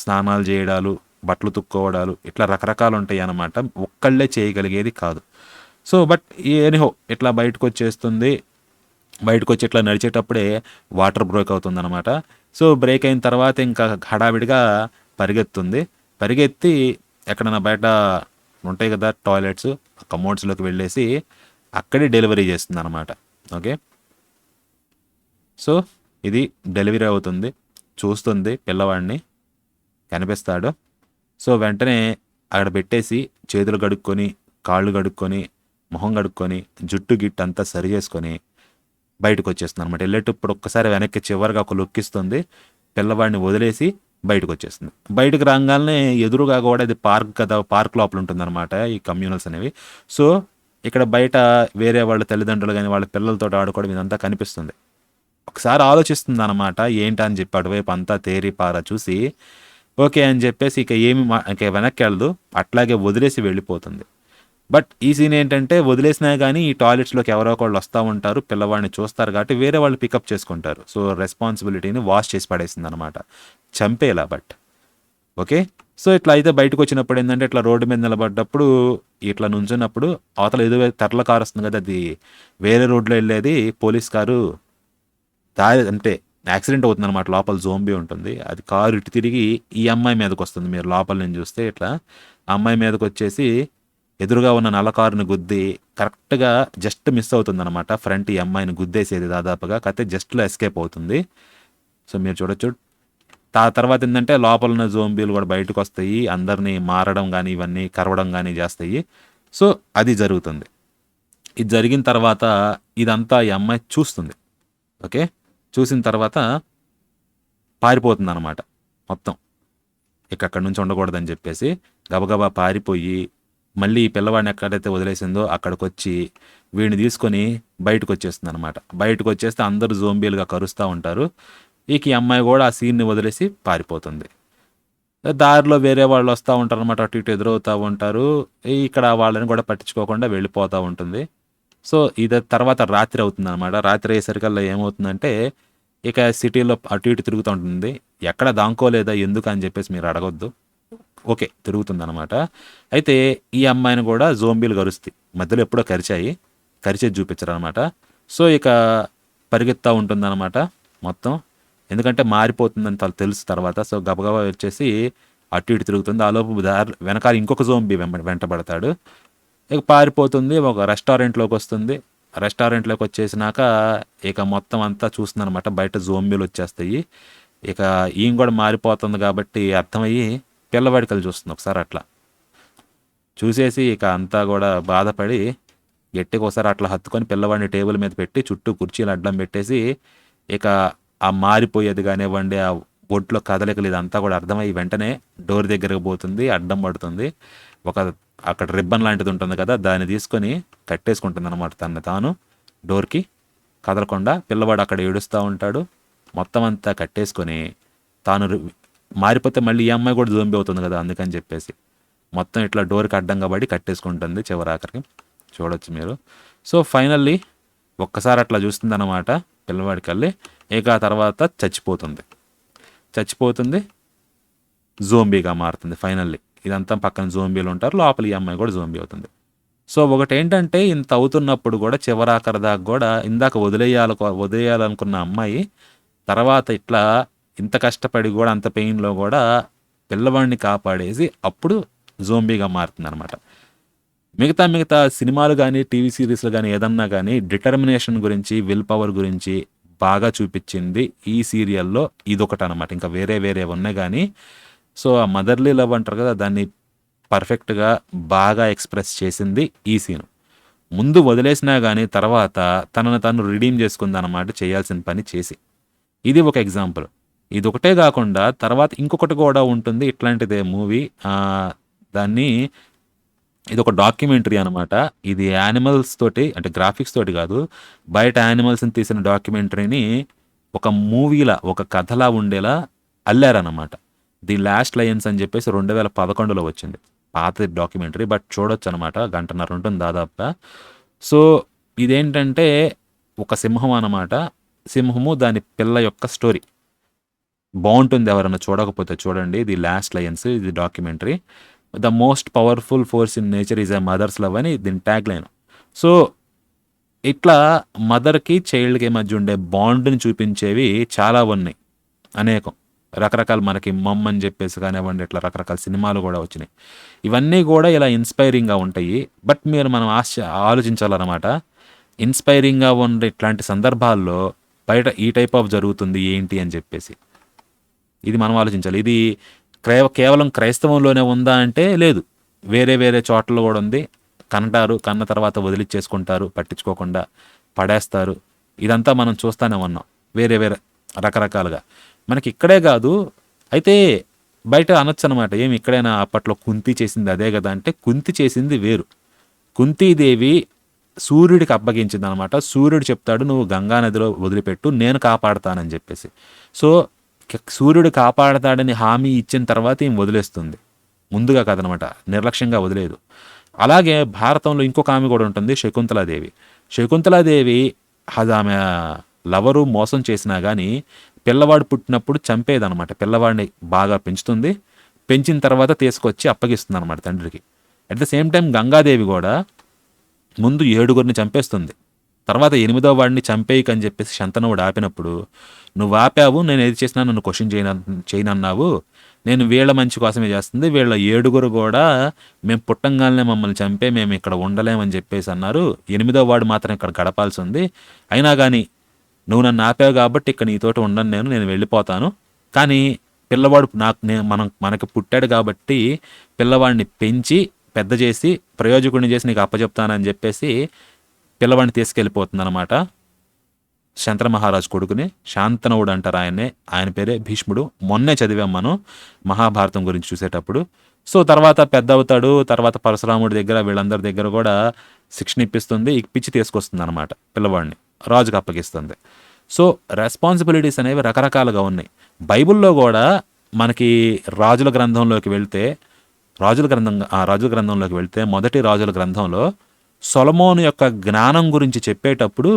స్నానాలు చేయడాలు, బట్టలు తుక్కోవడాలు, ఇట్లా రకరకాలు ఉంటాయి అన్నమాట. ఒక్కళ్ళే చేయగలిగేది కాదు. సో బట్ ఎనీహో ఇట్లా బయటకు వచ్చేస్తుంది. బయటకు వచ్చి ఇట్లా నడిచేటప్పుడే వాటర్ బ్రేక్ అవుతుంది అనమాట. సో బ్రేక్ అయిన తర్వాత ఇంకా హడావిడిగా పరిగెత్తి ఎక్కడైనా బయట ఉంటాయి కదా టాయిలెట్స్, కమోడ్స్లోకి వెళ్ళేసి అక్కడే డెలివరీ చేస్తుంది అనమాట. ఓకే, సో ఇది డెలివరీ అవుతుంది. చూస్తుంది పిల్లవాడిని, కనిపిస్తాడు. సో వెంటనే అక్కడ పెట్టేసి చేతులు కడుక్కొని, కాళ్ళు కడుక్కొని, మొహం కడుక్కొని, జుట్టు గిట్టు అంతా సరి చేసుకొని బయటకొచ్చేస్తుంది అనమాట. వెళ్ళేటప్పుడు ఒక్కసారి వెనక్కి చివరిగా ఒక లుక్ ఇస్తుంది. పిల్లవాడిని వదిలేసి బయటకొచ్చేస్తుంది. బయటకు రాగానే ఎదురుగా కూడా ఇది పార్క్ కదా, పార్క్ లోపల ఉంటుందన్నమాట ఈ కమ్యూనల్స్ అనేవి. సో ఇక్కడ బయట వేరే వాళ్ళ తల్లిదండ్రులు కానీ వాళ్ళ పిల్లలతో ఆడుకోవడం ఇదంతా కనిపిస్తుంది. ఒకసారి ఆలోచిస్తుంది అనమాట, ఏంటని చెప్పి అటువైపు అంతా తేరి పారా చూసి ఓకే అని చెప్పేసి ఇక ఇక వెనక్కి వెళ్ళదు, అట్లాగే వదిలేసి వెళ్ళిపోతుంది. బట్ ఈ సీన్ ఏంటంటే వదిలేసినా కానీ ఈ టాయిలెట్స్లోకి ఎవరో ఒకళ్ళు వస్తూ ఉంటారు, పిల్లవాడిని చూస్తారు కాబట్టి వేరే వాళ్ళు పికప్ చేసుకుంటారు. సో రెస్పాన్సిబిలిటీని వాష్ చేసి పడేసింది అనమాట, చంపేలా. బట్ ఓకే, సో ఇట్లా అయితే బయటకు వచ్చినప్పుడు ఏంటంటే ఇట్లా రోడ్డు మీద నిలబడ్డప్పుడు ఇట్లా నుంచున్నప్పుడు అవతల ఏదో తెరల కారు వస్తుంది కదా, అది వేరే రోడ్లో వెళ్ళేది పోలీస్ కారు. దారి అంటే యాక్సిడెంట్ అవుతుంది అనమాట, లోపల జోంబీ ఉంటుంది. అది కారు ఇటు తిరిగి ఈ అమ్మాయి మీదకి వస్తుంది. మీరు లోపల నుంచి చూస్తే ఇట్లా అమ్మాయి మీదకి వచ్చేసి ఎదురుగా ఉన్న నల్ల కారుని గుద్ది కరెక్ట్గా జస్ట్ మిస్ అవుతుంది అనమాట. ఫ్రంట్ ఈ అమ్మాయిని గుద్దేసేది దాదాపుగా, కాకపోతే జస్ట్లో ఎస్కేప్ అవుతుంది. సో మీరు చూడొచ్చు. తర్వాత ఏంటంటే లోపల ఉన్న జోంబీలు కూడా బయటకు వస్తాయి, అందరినీ మారడం కానీ ఇవన్నీ కరవడం కానీ చేస్తాయి. సో అది జరుగుతుంది. ఇది జరిగిన తర్వాత ఇదంతా ఈ అమ్మాయి చూస్తుంది. ఓకే, చూసిన తర్వాత పారిపోతుంది అనమాట మొత్తం. ఇక అక్కడి నుంచి ఉండకూడదని చెప్పేసి గబగబా పారిపోయి మళ్ళీ ఈ పిల్లవాడిని ఎక్కడైతే వదిలేసిందో అక్కడికి వచ్చి వీడిని తీసుకొని బయటకు వచ్చేస్తుంది అనమాట. బయటకు వచ్చేస్తే అందరూ జోంబీలుగా కరుస్తూ ఉంటారు. ఇక ఈ అమ్మాయి కూడా ఆ సీన్ని వదిలేసి పారిపోతుంది. దారిలో వేరే వాళ్ళు వస్తూ ఉంటారు అనమాట, అటు ఇటు ఎదురవుతూ ఉంటారు. ఇక్కడ వాళ్ళని కూడా పట్టించుకోకుండా వెళ్ళిపోతూ ఉంటుంది. సో ఇది తర్వాత రాత్రి అవుతుంది అనమాట. రాత్రి అయ్యేసరికల్లా ఏమవుతుందంటే ఇక సిటీలో అటు ఇటు తిరుగుతూ ఉంటుంది. ఎక్కడ దాంకోలేదా ఎందుకు అని చెప్పేసి మీరు అడగొద్దు. ఓకే, తిరుగుతుంది అనమాట. అయితే ఈ అమ్మాయిని కూడా జోంబీలు కరుస్తాయి, మధ్యలో ఎప్పుడో కరిచేది చూపించరు అనమాట. సో ఇక పరిగెత్తా ఉంటుంది అనమాట మొత్తం, ఎందుకంటే మారిపోతుందని తెలుసు తర్వాత. సో గబగబా వచ్చేసి అటు ఇటు తిరుగుతుంది. ఆలోపు వెనకాల ఇంకొక జోంబీ వెంటబడతాడు. ఇక పారిపోతుంది, ఒక రెస్టారెంట్లోకి వస్తుంది. రెస్టారెంట్లోకి వచ్చేసినాక ఇక మొత్తం అంతా చూస్తుంది అనమాట, బయట జోంబీలు వచ్చేస్తాయి. ఇక ఈయన కూడా మారిపోతుంది కాబట్టి అర్థమయ్యి పిల్లవాడికలు చూస్తుంది. ఒకసారి అట్లా చూసేసి ఇక అంతా కూడా బాధపడి గట్టిగా ఒకసారి అట్లా హత్తుకొని పిల్లవాడిని టేబుల్ మీద పెట్టి చుట్టూ కుర్చీలు అడ్డం పెట్టేసి ఇక ఆ మారిపోయేది కానివ్వండి, ఆ ఒంట్లో కదలికలు ఇదంతా కూడా అర్థమయ్యి వెంటనే డోర్ దగ్గరకు పోతుంది, అడ్డం పడుతుంది. అక్కడ రిబ్బన్ లాంటిది ఉంటుంది కదా, దాన్ని తీసుకొని కట్టేసుకుంటుంది అనమాట తను తాను డోర్కి కదలకుండా. పిల్లవాడు అక్కడ ఏడుస్తూ ఉంటాడు. మొత్తం అంతా కట్టేసుకొని తాను మారిపోతే మళ్ళీ ఈ అమ్మాయి కూడా జోంబీ అవుతుంది కదా, అందుకని చెప్పేసి మొత్తం ఇట్లా డోర్కి అడ్డంగా పడి కట్టేసుకుంటుంది చివరాఖరికి. చూడొచ్చు మీరు. సో ఫైనల్లీ ఒక్కసారి అట్లా చూస్తుంది అనమాట పిల్లవాడికి వెళ్ళి. ఇక ఆ తర్వాత చచ్చిపోతుంది, జోంబీగా మారుతుంది ఫైనల్లీ. ఇదంతా పక్కన జోంబీలు ఉంటారు, లోపల ఈ అమ్మాయి కూడా జోంబీ అవుతుంది. సో ఒకటేంటంటే ఇంత అవుతున్నప్పుడు కూడా చివరాఖరి దాకా కూడా ఇందాక వదిలేయాలనుకున్న అమ్మాయి తర్వాత ఇట్లా ఇంత కష్టపడి కూడా అంత పెయిన్లో కూడా పిల్లవాడిని కాపాడేసి అప్పుడు జోంబీగా మారుతుంది అనమాట. మిగతా సినిమాలు కానీ టీవీ సిరీస్లు కానీ ఏదన్నా కానీ డిటర్మినేషన్ గురించి, విల్ పవర్ గురించి బాగా చూపించింది ఈ సీరియల్లో ఇదొకటి అనమాట. ఇంకా వేరే ఉన్నాయి కానీ సో ఆ మదర్లీ లవ్ అంటారు కదా, దాన్ని పర్ఫెక్ట్గా బాగా ఎక్స్ప్రెస్ చేసింది ఈ సీను. ముందు వదిలేసినా కానీ తర్వాత తనను తను రిడీమ్ చేసుకుందన్నమాట, చేయాల్సిన పని చేసి. ఇది ఒక ఎగ్జాంపుల్. ఇది ఒకటే కాకుండా తర్వాత ఇంకొకటి కూడా ఉంటుంది ఇట్లాంటిదే మూవీ. ఇది ఒక డాక్యుమెంటరీ అనమాట. ఇది యానిమల్స్ తోటి, అంటే గ్రాఫిక్స్ తోటి కాదు, బయట యానిమల్స్ని తీసిన డాక్యుమెంటరీని ఒక మూవీలా, ఒక కథలా ఉండేలా అల్లారనమాట. ది లాస్ట్ లయన్స్ అని చెప్పేసి 2011లో వచ్చింది, పాత డాక్యుమెంటరీ. బట్ చూడొచ్చు అనమాట, 1.5 గంట ఉంటుంది దాదాపుగా. సో ఇదేంటంటే ఒక సింహం అనమాట. సింహము దాని పిల్ల యొక్క స్టోరీ బాగుంటుంది. ఎవరైనా చూడకపోతే చూడండి, ది లాస్ట్ లయన్స్. ఇది documentary. The most powerful force in nature is a mother's love అని దీని ట్యాగ్ లైన్. సో ఇట్లా మదర్కి చైల్డ్కి మధ్య ఉండే బాండ్ని చూపించేవి చాలా ఉన్నాయి, అనేకం రకరకాల. మనకి మమ్ అని చెప్పేసి కానివ్వండి, ఇట్లా రకరకాల సినిమాలు కూడా వచ్చినాయి. ఇవన్నీ కూడా ఇలా ఇన్స్పైరింగ్గా ఉంటాయి. బట్ మనం ఆలోచించాలన్నమాట, ఇన్స్పైరింగ్గా ఉండే ఇట్లాంటి సందర్భాల్లో బయట ఈ టైప్ ఆఫ్ జరుగుతుంది ఏంటి అని చెప్పేసి ఇది మనం ఆలోచించాలి. ఇది కేవలం క్రైస్తవంలోనే ఉందా అంటే లేదు, వేరే వేరే చోట్ల కూడా ఉంది. కంటారు, కన్న తర్వాత వదిలిచ్చేసుకుంటారు, పట్టించుకోకుండా పడేస్తారు. ఇదంతా మనం చూస్తూనే ఉన్నాం వేరే వేరే రకరకాలుగా. మనకి ఇక్కడే కాదు, అయితే బయట అనొచ్చు అనమాట, ఏమి ఇక్కడైనా అప్పట్లో కుంతి చేసింది అదే కదా అంటే, కుంతి చేసింది వేరు. కుంతీదేవి సూర్యుడికి అప్పగించింది అనమాట. సూర్యుడు చెప్తాడు, నువ్వు గంగా నదిలో వదిలిపెట్టు, నేను కాపాడుతానని చెప్పేసి. సో సూర్యుడు కాపాడతాడని హామీ ఇచ్చిన తర్వాత ఏం వదిలేస్తుంది, ముందుగా కదనమాట, నిర్లక్ష్యంగా వదిలేదు. అలాగే భారతంలో ఇంకొక ఆమె కూడా ఉంటుంది, శకుంతలాదేవి. శకుంతలాదేవి అది ఆమె లవరు మోసం చేసినా కానీ పిల్లవాడు పుట్టినప్పుడు చంపేదనమాట. పిల్లవాడిని బాగా పెంచుతుంది, పెంచిన తర్వాత తీసుకొచ్చి అప్పగిస్తుంది అనమాట తండ్రికి. At the same time Gangadevi కూడా ముందు 7గురిని చంపేస్తుంది, తర్వాత 8వ వాడిని చంపేయకని చెప్పేసి శంతనువుడు ఆపినప్పుడు, నువ్వు ఆపావు, నేను ఏది చేసినా నన్ను క్వశ్చన్ చేయనన్నావు, నేను వీళ్ళ మంచి కోసమే చేస్తుంది, వీళ్ళ 7గురు కూడా మేము పుట్టంగానే మమ్మల్ని చంపే మేము ఇక్కడ ఉండలేమని చెప్పేసి అన్నారు, 8వ వాడు మాత్రం ఇక్కడ గడపాల్సి ఉంది, అయినా కానీ నువ్వు నన్ను ఆపావు కాబట్టి ఇక్కడ నీతోటి ఉండను, నేను వెళ్ళిపోతాను, కానీ పిల్లవాడు మనకి పుట్టాడు కాబట్టి పిల్లవాడిని పెంచి పెద్ద చేసి ప్రయోజకుడిని చేసి నీకు అప్పచెప్తానని చెప్పేసి పిల్లవాడిని తీసుకెళ్ళిపోతుంది అనమాట. శంతన మహారాజు కొడుకుని, శాంతనువుడు అంటారు ఆయన్నే, ఆయన పేరే భీష్ముడు. మొన్నే చదివాం మనం మహాభారతం గురించి చూసేటప్పుడు. సో తర్వాత పెద్ద అవుతాడు, తర్వాత పరశురాముడి దగ్గర వీళ్ళందరి దగ్గర కూడా శిక్షణ ఇప్పించి తీసుకొస్తుంది అనమాట, పిల్లవాడిని రాజుకు అప్పగిస్తుంది. సో రెస్పాన్సిబిలిటీస్ అనేవి రకరకాలుగా ఉన్నాయి. బైబిల్లో కూడా మనకి రాజుల గ్రంథంలోకి వెళ్తే మొదటి రాజుల గ్రంథంలో సొలొమోను యొక్క జ్ఞానం గురించి చెప్పేటప్పుడు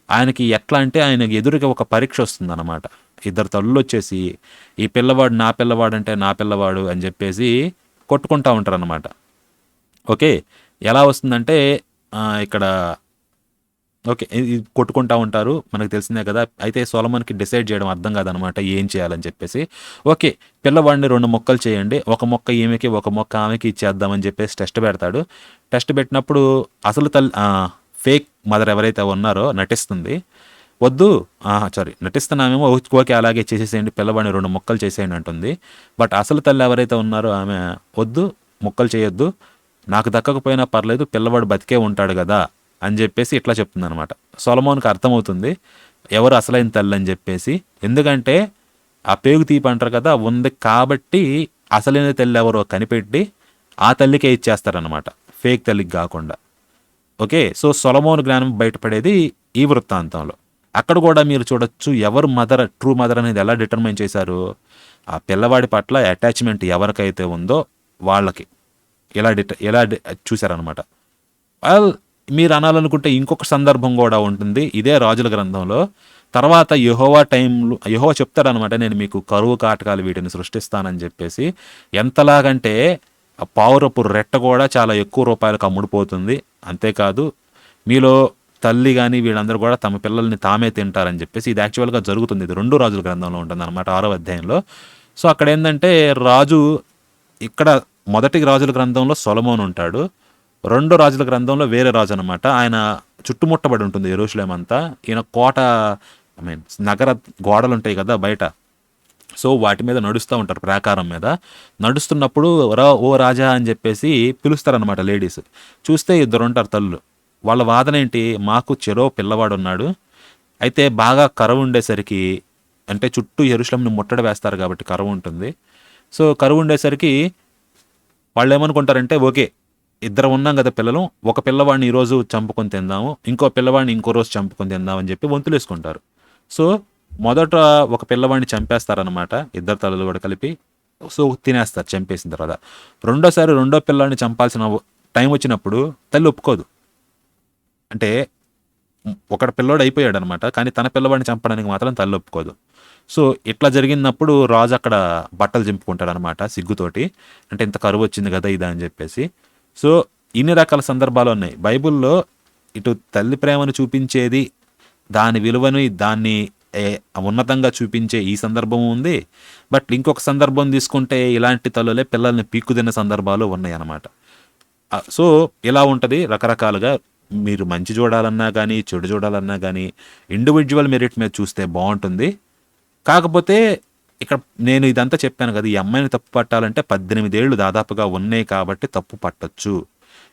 ఆయనకి ఎట్లా అంటే, ఆయనకి ఎదురుగా ఒక పరీక్ష వస్తుందన్నమాట. 2 తల్లులు వచ్చేసి ఈ పిల్లవాడు నా పిల్లవాడు అంటే నా పిల్లవాడు అని చెప్పేసి కొట్టుకుంటా ఉంటారు అనమాట. ఓకే, ఎలా వస్తుందంటే ఇక్కడ ఓకే కొట్టుకుంటా ఉంటారు, మనకు తెలిసిందే కదా. అయితే సొలొమోన్కి డిసైడ్ చేయడం అర్థం కాదనమాట, ఏం చేయాలని చెప్పేసి. ఓకే, పిల్లవాడిని 2 మొక్కలు చేయండి, ఒక మొక్క ఈమెకి ఒక మొక్క ఆమెకి ఇచ్చేద్దామని చెప్పేసి టెస్ట్ పెడతాడు. టెస్ట్ పెట్టినప్పుడు అసలు ఫేక్ మదర్ ఎవరైతే ఉన్నారో నటిస్తుంది, వద్దు నటిస్తున్నామేమో, ఓకే అలాగే చేసేసేయండి, పిల్లవాడిని 2 మొక్కలు చేసేయండి అంటుంది. బట్ అసలు తల్లి ఎవరైతే ఉన్నారో ఆమె వద్దు, మొక్కలు చేయొద్దు, నాకు దక్కకపోయినా పర్లేదు, పిల్లవాడు బతికే ఉంటాడు కదా అని చెప్పేసి ఇట్లా చెప్తుంది అనమాట. సొలొమోన్కి అర్థమవుతుంది ఎవరు అసలైన తల్లి అని చెప్పేసి, ఎందుకంటే ఆ పేగు తీపి అంటారు కదా ఉంది కాబట్టి అసలైన తల్లి ఎవరో కనిపెట్టి ఆ తల్లికే ఇచ్చేస్తారనమాట, ఫేక్ తల్లికి కాకుండా. ఓకే, సో సొలొమోను జ్ఞానం బయటపడేది ఈ వృత్తాంతంలో. అక్కడ కూడా మీరు చూడొచ్చు ఎవరు ట్రూ మదర్ అనేది ఎలా డిటర్మైన్ చేశారు. ఆ పిల్లవాడి పట్ల అటాచ్మెంట్ ఎవరికైతే ఉందో వాళ్ళకి ఎలా చూశారనమాట. మీరు అనాలనుకుంటే ఇంకొక సందర్భం కూడా ఉంటుంది ఇదే రాజుల గ్రంథంలో. తర్వాత యెహోవా చెప్తాడనమాట, నేను మీకు కరువు కాటకాలు వీటిని సృష్టిస్తానని చెప్పేసి. ఎంతలాగంటే ఆ పావురపు రెట్ట కూడా చాలా ఎక్కువ రూపాయలకు అమ్ముడుపోతుంది. అంతేకాదు మీలో తల్లి కానీ వీళ్ళందరూ కూడా తమ పిల్లల్ని తామే తింటారని చెప్పేసి. ఇది యాక్చువల్గా జరుగుతుంది, ఇది 2 రాజుల గ్రంథంలో ఉంటుంది అనమాట, 6వ అధ్యాయంలో. సో అక్కడ ఏంటంటే రాజు, ఇక్కడ మొదటి రాజుల గ్రంథంలో సొలొమోను ఉంటాడు, 2 రాజుల గ్రంథంలో వేరే రాజు అనమాట. ఆయన చుట్టుముట్టబడి ఉంటుంది యెరూషలేం అంతా. ఈయన కోట నగర గోడలు ఉంటాయి కదా బయట, సో వాటి మీద నడుస్తూ ఉంటారు, ప్రాకారం మీద నడుస్తున్నప్పుడు ఓ రాజా అని చెప్పేసి పిలుస్తారనమాట లేడీస్. చూస్తే 2 ఉంటారు తల్లు. వాళ్ళ వాదన ఏంటి, మాకు చెరో పిల్లవాడు ఉన్నాడు, అయితే బాగా కరువు ఉండేసరికి, అంటే చుట్టూ యెరూషలేంని ముట్టడి వేస్తారు కాబట్టి కరువు ఉంటుంది. సో కరువు ఉండేసరికి వాళ్ళు ఏమనుకుంటారంటే, ఓకే 2 ఉన్నాం కదా పిల్లలు, ఒక పిల్లవాడిని ఈరోజు చంపుకొని తిందాము, ఇంకో పిల్లవాడిని ఇంకో రోజు చంపుకొని తిందామని చెప్పి వంతులు వేసుకుంటారు. సో మొదట ఒక పిల్లవాడిని చంపేస్తారనమాట, 2 తల్లులు కూడా కలిపి. సో తినేస్తారు చంపేసిన తర్వాత. రెండోసారి 2వ పిల్లాడిని చంపాల్సిన టైం వచ్చినప్పుడు తల్లి ఒప్పుకోదు. అంటే ఒకటి పిల్లోడు అయిపోయాడు అనమాట, కానీ తన పిల్లవాడిని చంపడానికి మాత్రం తల్లి ఒప్పుకోదు. సో ఇట్లా జరిగినప్పుడు రాజు అక్కడ బట్టలు చింపుకుంటాడు అనమాట సిగ్గుతోటి, అంటే ఇంత కరువు వచ్చింది కదా ఇదా అని చెప్పేసి. సో ఇన్ని రకాల సందర్భాలు ఉన్నాయి బైబిల్లో. ఇటు తల్లి ప్రేమను చూపించేది, దాని విలువను దాన్ని ఉన్నతంగా చూపించే ఈ సందర్భం ఉంది. బట్ ఇంకొక సందర్భం తీసుకుంటే ఇలాంటి తల్లులే పిల్లల్ని పీక్కుతిన్న సందర్భాలు ఉన్నాయి అన్నమాట. సో ఇలా ఉంటుంది రకరకాలుగా. మీరు మంచి చూడాలన్నా కానీ చెడు చూడాలన్నా కానీ ఇండివిజువల్ మెరిట్ మీద చూస్తే బాగుంటుంది. కాకపోతే ఇక్కడ నేను ఇదంతా చెప్పాను కదా, ఈ అమ్మాయిని తప్పు పట్టాలంటే 18 ఏళ్ళు దాదాపుగా ఉన్నాయి కాబట్టి తప్పు పట్టొచ్చు.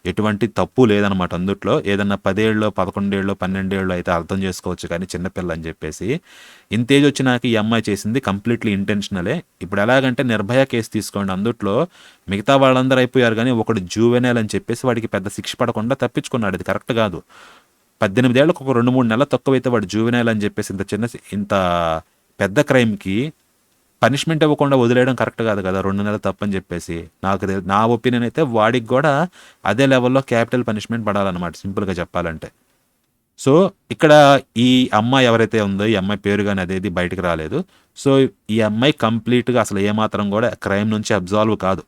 ఎటువంటి తప్పు లేదనమాట అందుట్లో. ఏదన్నా 10 ఏళ్ళో, 11 ఏళ్ళో, 12 ఏళ్ళో అయితే అర్థం చేసుకోవచ్చు కానీ చిన్నపిల్ల అని చెప్పేసి. ఇంత ఏజ్ వచ్చినాక ఈ అమ్మాయి చేసింది కంప్లీట్లీ ఇంటెన్షనలే. ఇప్పుడు ఎలాగంటే నిర్భయ కేసు తీసుకోండి, అందుట్లో మిగతా వాళ్ళందరూ అయిపోయారు కానీ ఒకడు జూవెనైల్ అని చెప్పేసి వాడికి పెద్ద శిక్ష పడకుండా తప్పించుకున్నాడు. ఇది కరెక్ట్ కాదు. 18 ఏళ్ళకు ఒక 2-3 నెలలు తక్కువైతే వాడు జూవెనైల్ అని చెప్పేసి ఇంత పెద్ద క్రైమ్కి పనిష్మెంట్ ఇవ్వకుండా వదిలేయడం కరెక్ట్ కాదు కదా, 2 నెలలు తప్పని చెప్పేసి. నా ఒపీనియన్ అయితే వాడికి కూడా అదే లెవెల్లో క్యాపిటల్ పనిష్మెంట్ పడాలన్నమాట, సింపుల్గా చెప్పాలంటే. సో ఇక్కడ ఈ అమ్మాయి ఎవరైతే ఉందో, ఈ అమ్మాయి పేరు కానీ అదేది బయటకు రాలేదు. సో ఈ అమ్మాయి కంప్లీట్గా అసలు ఏమాత్రం కూడా క్రైమ్ నుంచి అబ్జాల్వ్ కాదు.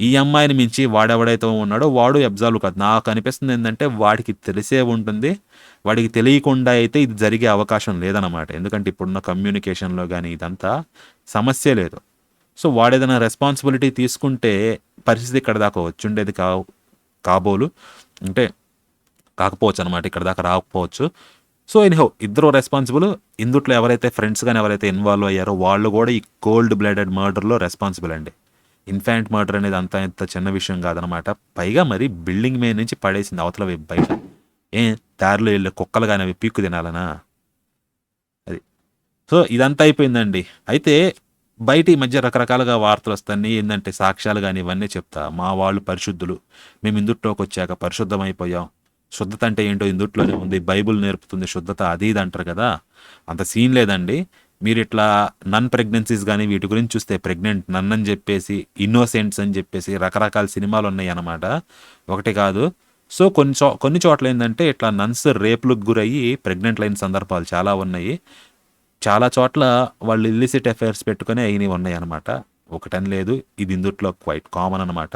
ఈ అమ్మాయిని మించి వాడెవడైతే ఉన్నాడో వాడు అబ్జాల్వ్ కాదు. నాకు అనిపిస్తుంది ఏంటంటే వాడికి తెలిసే ఉంటుంది, వాడికి తెలియకుండా అయితే ఇది జరిగే అవకాశం లేదన్నమాట. ఎందుకంటే ఇప్పుడున్న కమ్యూనికేషన్లో కానీ ఇదంతా సమస్య లేదు. సో వాడేదైనా రెస్పాన్సిబిలిటీ తీసుకుంటే పరిస్థితి ఇక్కడ దాకా వచ్చుండేది కాబోలు అంటే కాకపోవచ్చు అనమాట, ఇక్కడ దాకా రాకపోవచ్చు. సో ఎనీహౌ ఇద్దరు రెస్పాన్సిబుల్. ఇందుట్లో ఎవరైతే ఫ్రెండ్స్ కానీ ఎవరైతే ఇన్వాల్వ్ అయ్యారో వాళ్ళు కూడా ఈ కోల్డ్ బ్లడెడ్ మర్డర్లో రెస్పాన్సిబుల్ అండి. ఇన్ఫాంట్ మర్డర్ అనేది ఇంత చిన్న విషయం కాదనమాట. పైగా మరి బిల్డింగ్ మీద నుంచి పడేసింది అవతల బయట. దారిలో వెళ్ళే కుక్కలు కానీ అవి పీక్కు తినాలనా? అది. సో ఇదంతా అయిపోయిందండి. అయితే బయట ఈ మధ్య రకరకాలుగా వార్తలు వస్తాయి. ఏంటంటే సాక్ష్యాలు కానీ ఇవన్నీ చెప్తా, మా వాళ్ళు పరిశుద్ధులు, మేము ఇందుట్లోకి వచ్చాక పరిశుద్ధమైపోయాం, శుద్ధత అంటే ఏంటో ఇందుట్లోనే ఉంది, బైబుల్ నేర్పుతుంది శుద్ధత, అది ఇది అంటారు కదా. అంత సీన్ లేదండి. మీరు ఇట్లా నన్ ప్రెగ్నెన్సీస్ కానీ వీటి గురించి చూస్తే ప్రెగ్నెంట్ నన్ అని చెప్పేసి, ఇన్నోసెంట్స్ అని చెప్పేసి రకరకాల సినిమాలు ఉన్నాయి అన్నమాట, ఒకటి కాదు. సో కొన్ని చోట్ల ఏంటంటే ఇట్లా నన్స్ రేపులకు గురయ్యి ప్రెగ్నెంట్ లైన్ సందర్భాలు చాలా ఉన్నాయి. చాలా చోట్ల వాళ్ళు ఇల్లిసిట్ అఫైర్స్ పెట్టుకుని అయినవి ఉన్నాయి అనమాట. ఒకటని లేదు, ఇది ఇందుట్లో క్వైట్ కామన్ అనమాట.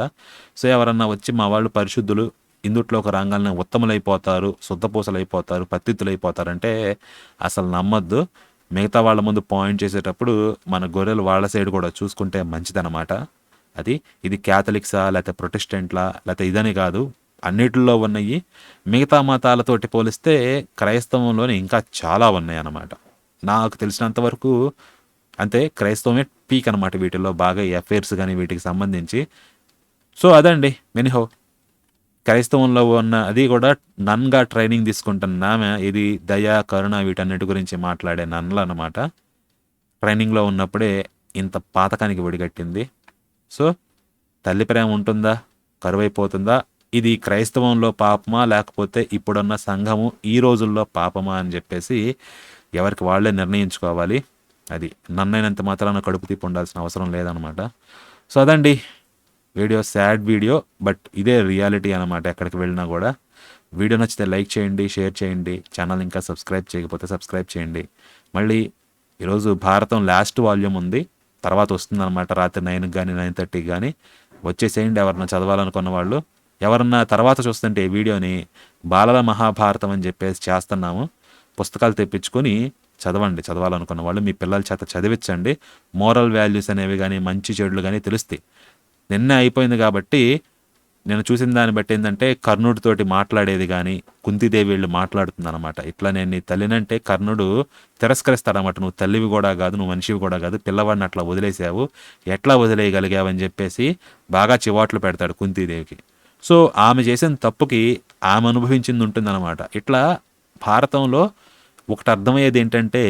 సో ఎవరన్నా వచ్చి మా వాళ్ళు పరిశుద్ధులు, ఇందుట్లో ఒక రంగాలను ఉత్తములైపోతారు, శుద్ధపూసలైపోతారు, పత్తిత్తులైపోతారంటే అసలు నమ్మద్దు. మిగతా వాళ్ళ ముందు పాయింట్ చేసేటప్పుడు మన గొర్రెలు వాళ్ళ సైడ్ కూడా చూసుకుంటే మంచిదన్నమాట. ఇది క్యాథలిక్సా లేకపోతే ప్రొటెస్టెంట్లా లేకపోతే ఇదని కాదు, అన్నిటిలో ఉన్నాయి. మిగతా మతాలతోటి పోలిస్తే క్రైస్తవంలోనే ఇంకా చాలా ఉన్నాయి అన్నమాట. నాకు తెలిసినంత వరకు అంతే, క్రైస్తవమే పీక్ అనమాట వీటిల్లో బాగా, ఈ అఫైర్స్ కానీ వీటికి సంబంధించి. సో అదండి ఎనీహౌ క్రైస్తవంలో ఉన్న అది కూడా నన్గా ట్రైనింగ్ తీసుకుంటున్నామే. ఇది దయ, కరుణ వీటన్నిటి గురించి మాట్లాడే నన్లు అనమాట. ట్రైనింగ్లో ఉన్నప్పుడే ఇంత పాతకానికి ఒడిగట్టింది. సో తల్లి ప్రేమ ఉంటుందా, కరువైపోతుందా? ఇది క్రైస్తవంలో పాపమా లేకపోతే ఇప్పుడున్న సంఘము ఈ రోజుల్లో పాపమా అని చెప్పేసి ఎవరికి వాళ్ళే నిర్ణయించుకోవాలి. అది నన్నైనంత మాత్రాన కడుపు తీపి ఉండాల్సిన అవసరం లేదనమాట. సో అదండి వీడియో, సాడ్ వీడియో, బట్ ఇదే రియాలిటీ అనమాట. ఎక్కడికి వెళ్ళినా కూడా వీడియో నచ్చితే లైక్ చేయండి, షేర్ చేయండి, ఛానల్ ఇంకా సబ్స్క్రైబ్ చేయకపోతే సబ్స్క్రైబ్ చేయండి. మళ్ళీ ఈరోజు భారతం లాస్ట్ వాల్యూమ్ ఉంది, తర్వాత వస్తుందన్నమాట. రాత్రి 9కి కానీ 9:30కి కానీ వచ్చేసేయండి ఎవరన్నా చదవాలనుకున్న వాళ్ళు. ఎవరన్నా తర్వాత చూస్తుంటే ఈ వీడియోని బాలల మహాభారతం అని చెప్పేసి చేస్తున్నాము, పుస్తకాలు తెప్పించుకొని చదవాలనుకున్న వాళ్ళు మీ పిల్లల చేత చదివించండి. మోరల్ వాల్యూస్ అనేవి కానీ మంచి చెడులు కానీ తెలుస్తాయి. నిన్నే అయిపోయింది కాబట్టి నేను చూసిన దాన్ని బట్టి ఏంటంటే కర్ణుడితోటి మాట్లాడేది కానీ కుంతిదేవి వీళ్ళు మాట్లాడుతుంది అనమాట. ఇట్లా నేను నీ తల్లినంటే కర్ణుడు తిరస్కరిస్తాడనమాట. నువ్వు తల్లివి కూడా కాదు, నువ్వు మనిషివి కూడా కాదు, పిల్లవాడిని అట్లా వదిలేసావు, ఎట్లా వదిలేయగలిగావు అని చెప్పేసి బాగా చివాట్లు పెడతాడు కుంతిదేవికి. సో ఆమె చేసిన తప్పుకి ఆమె అనుభవించింది ఉంటుందన్నమాట. ఇట్లా భారతంలో ఒకటి అర్థమయ్యేది ఏంటంటే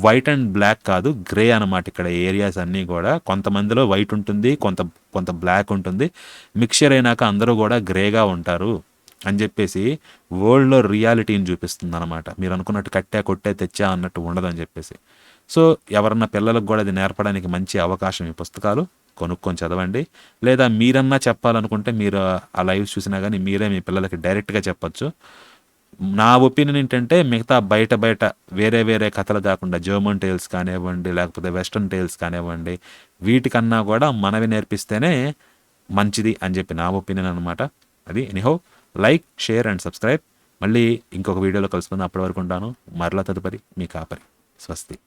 వైట్ అండ్ బ్లాక్ కాదు, గ్రే అనమాట. ఇక్కడ ఏరియాస్ అన్నీ కూడా కొంతమందిలో వైట్ ఉంటుంది, కొంత బ్లాక్ ఉంటుంది, మిక్చర్ అయినాక అందరూ కూడా గ్రేగా ఉంటారు అని చెప్పేసి వరల్డ్లో రియాలిటీని చూపిస్తుంది అనమాట. మీరు అనుకున్నట్టు కట్టా కొట్టే తెచ్చా అన్నట్టు ఉండదని చెప్పేసి. సో ఎవరన్నా పిల్లలకు కూడా అది నేర్పడానికి మంచి అవకాశం ఈ పుస్తకాలు, కొనుక్కొని చదవండి. లేదా మీరన్నా చెప్పాలనుకుంటే మీరు ఆ లైవ్ చూసినా కానీ మీరే మీ పిల్లలకి డైరెక్ట్గా చెప్పచ్చు. నా ఒపీనియన్ ఏంటంటే మిగతా బయట వేరే కథలు కాకుండా జర్మన్ టేల్స్ కానివ్వండి లేకపోతే వెస్ట్రన్ టేల్స్ కానివ్వండి, వీటికన్నా కూడా మనవి నేర్పిస్తేనే మంచిది అని చెప్పి నా ఒపీనియన్ అనమాట. అది anyhow like, share and subscribe. మళ్ళీ ఇంకొక వీడియోలో కలుసుకుందాం. అప్పటి వరకు ఉంటాను. మరలా తదుపరి మీ కాపరి. స్వస్తి.